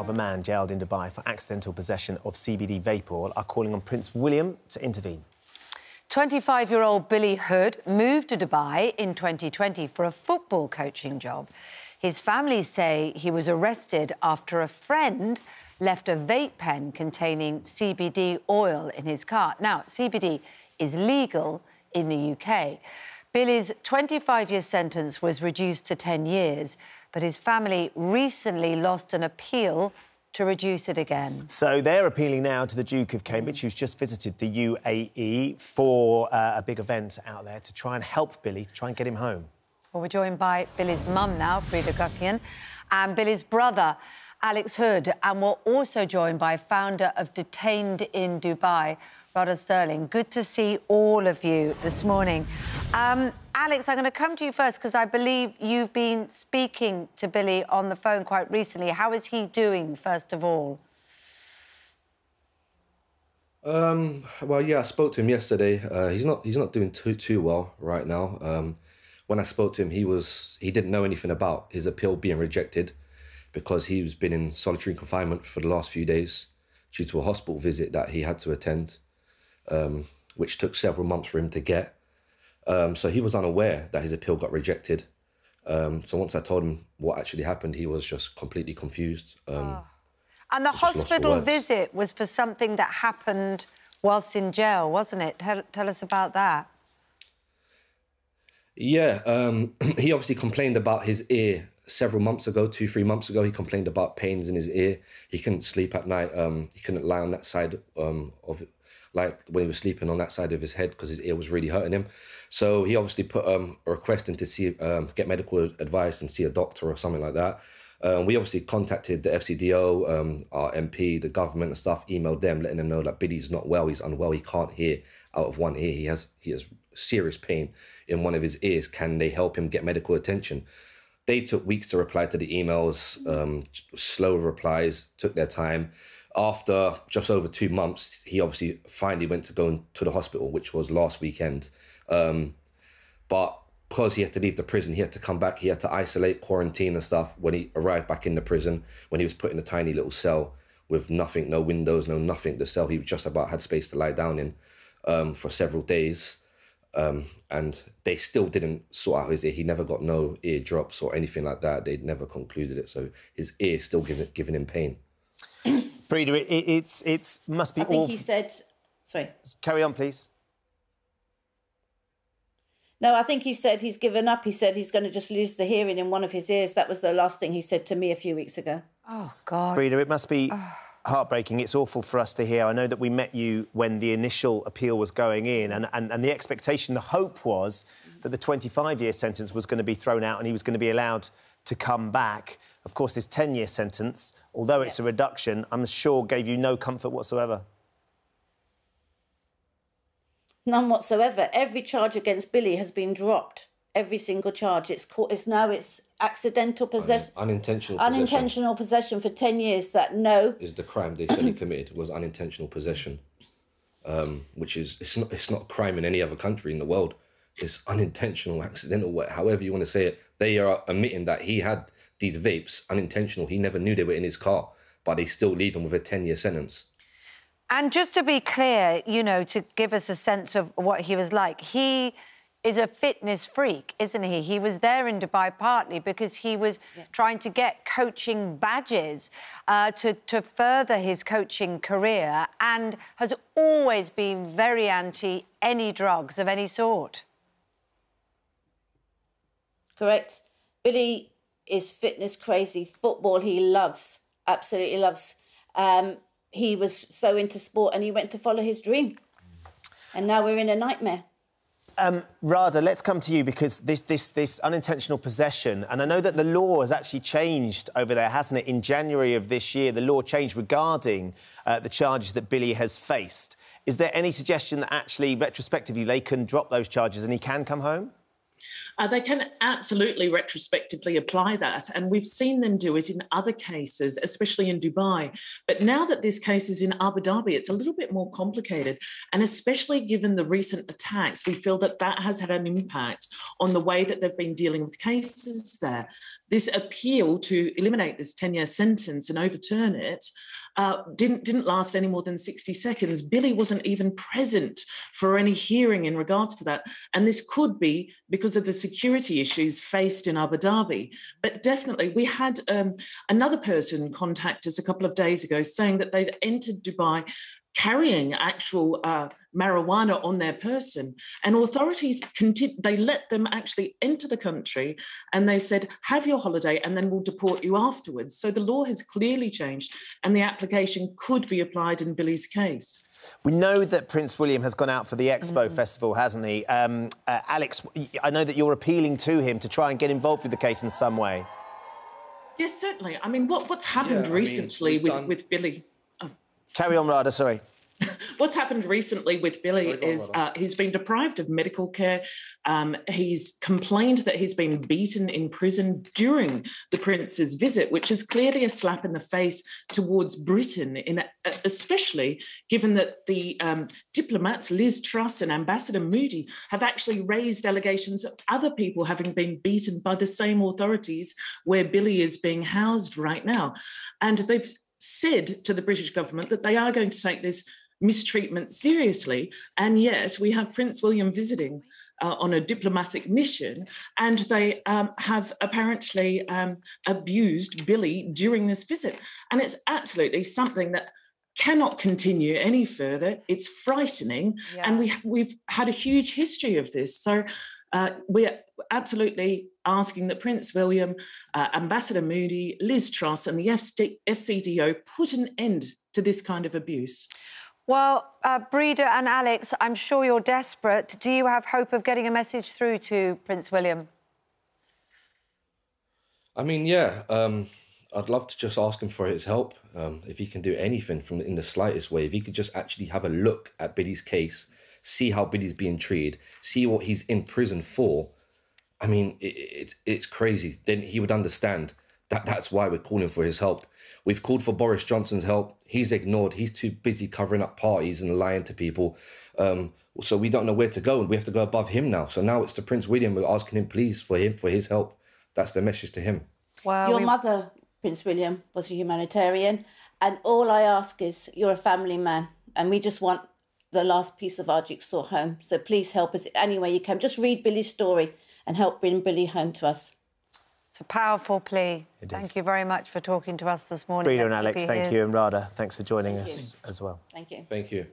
of a man jailed in Dubai for accidental possession of CBD vape oil are calling on Prince William to intervene. 25-year-old Billy Hood moved to Dubai in 2020 for a football coaching job. His family say he was arrested after a friend left a vape pen containing CBD oil in his car. Now, CBD is legal in the UK. Billy's 25-year sentence was reduced to 10 years, but his family recently lost an appeal to reduce it again. So they're appealing now to the Duke of Cambridge, who's just visited the UAE for a big event out there to try and help Billy, to try and get him home. Well, we're joined by Billy's mum now, Breda, and Billy's brother, Alex Hood, and we're also joined by founder of Detained in Dubai, Rada Sterling. Good to see all of you this morning. Alex, I'm going to come to you first because I believe you've been speaking to Billy on the phone quite recently. How is he doing, first of all? Well, yeah, I spoke to him yesterday. He's not doing too well right now. When I spoke to him, he didn't know anything about his appeal being rejected because he's been in solitary confinement for the last few days due to a hospital visit that he had to attend, which took several months for him to get. So he was unaware that his appeal got rejected. So once I told him what actually happened, he was just completely confused. And the hospital visit was for something that happened whilst in jail, wasn't it? Tell us about that. Yeah, he obviously complained about his ear several months ago, 2-3 months ago. He complained about pains in his ear. He couldn't sleep at night. He couldn't lie on that side of it, like when he was sleeping on that side of his head because his ear was really hurting him. So he obviously put a request in to see, get medical advice and see a doctor or something like that. We obviously contacted the FCDO, our MP, the government and stuff, emailed them, letting them know that Billy's not well, he's unwell, he can't hear out of one ear. He has serious pain in one of his ears. Can they help him get medical attention? They took weeks to reply to the emails, slow replies, took their time. After just over 2 months, he obviously finally went to go to the hospital, which was last weekend. But because he had to leave the prison, he had to come back, he had to isolate, quarantine and stuff. When he arrived back in the prison, when he was put in a tiny little cell with nothing, no windows, no nothing, the cell he just about had space to lie down in for several days. And they still didn't sort out his ear. He never got no ear drops or anything like that. They'd never concluded it. So his ear still giving him pain. Breda, it must be awful. I think he said... Sorry. Carry on, please. No, I think he said he's given up. He said he's going to just lose the hearing in one of his ears. That was the last thing he said to me a few weeks ago. Oh, God. Breda, it must be heartbreaking. It's awful for us to hear. I know that we met you when the initial appeal was going in and the expectation, the hope was that the 25-year sentence was going to be thrown out and he was going to be allowed to come back. Of course, this 10-year sentence, although it's a reduction, I'm sure gave you no comfort whatsoever. None whatsoever. Every charge against Billy has been dropped. Every single charge. It's accidental possession. Unintentional possession for 10 years. That is the crime they said he committed was unintentional possession, which is it's not a crime in any other country in the world. It's unintentional, accidental, however you want to say it. They are admitting that he had these vapes unintentional. He never knew they were in his car, but they still leave him with a 10-year sentence. And just to be clear, you know, to give us a sense of what he was like, he is a fitness freak, isn't he? He was there in Dubai partly because he was trying to get coaching badges to further his coaching career and has always been very anti any drugs of any sort. Correct. Billy is fitness crazy. Football he loves, absolutely loves. He was so into sport and he went to follow his dream. And now we're in a nightmare. Rada, let's come to you because this unintentional possession, and I know that the law has actually changed over there, hasn't it? In January of this year, the law changed regarding the charges that Billy has faced. Is there any suggestion that actually, retrospectively, they can drop those charges and he can come home? They can absolutely retrospectively apply that, and we've seen them do it in other cases, especially in Dubai. But now that this case is in Abu Dhabi, it's a little bit more complicated, and especially given the recent attacks, we feel that that has had an impact on the way that they've been dealing with cases there. This appeal to eliminate this 10-year sentence and overturn it didn't last any more than 60 seconds. Billy wasn't even present for any hearing in regards to that. And this could be because of the security issues faced in Abu Dhabi. But definitely, we had another person contact us a couple of days ago saying that they'd entered Dubai carrying actual marijuana on their person, and authorities they let them actually enter the country, and they said, have your holiday and then we'll deport you afterwards. So the law has clearly changed, and the application could be applied in Billy's case. We know that Prince William has gone out for the Expo Festival, hasn't he? Alex, I know that you're appealing to him to try and get involved with the case in some way. Yes, certainly. I mean, what's happened recently with Billy... Carry on, Rada, sorry. What's happened recently with Billy is he's been deprived of medical care. He's complained that he's been beaten in prison during the Prince's visit, which is clearly a slap in the face towards Britain, especially given that the diplomats Liz Truss and Ambassador Moody have actually raised allegations of other people having been beaten by the same authorities where Billy is being housed right now. And they've said to the British government that they are going to take this mistreatment seriously, and yet we have Prince William visiting on a diplomatic mission, and they have apparently abused Billy during this visit. And it's absolutely something that cannot continue any further. It's frightening, and we've had a huge history of this. So we're absolutely asking that Prince William, Ambassador Moody, Liz Truss and the FCDO put an end to this kind of abuse. Well, Breda and Alex, I'm sure you're desperate. Do you have hope of getting a message through to Prince William? I mean, yeah, I'd love to just ask him for his help. If he can do anything in the slightest way, if he could just actually have a look at Billy's case, see how Billy's being treated, see what he's in prison for. I mean, it's crazy. Then he would understand that that's why we're calling for his help. We've called for Boris Johnson's help. He's ignored. He's too busy covering up parties and lying to people. So we don't know where to go, and we have to go above him now. So now it's to Prince William. We're asking him, please, for his help. That's the message to him. Well, your mother, Prince William, was a humanitarian, and all I ask is, you're a family man, and we just want the last piece of our jigsaw home. So please help us any way you can. Just read Billy's story and help bring Billy home to us. It's a powerful plea. Thank you very much for talking to us this morning. Breda and Alex, thank you. And Rada, thanks for joining us as well. Thank you. Thank you.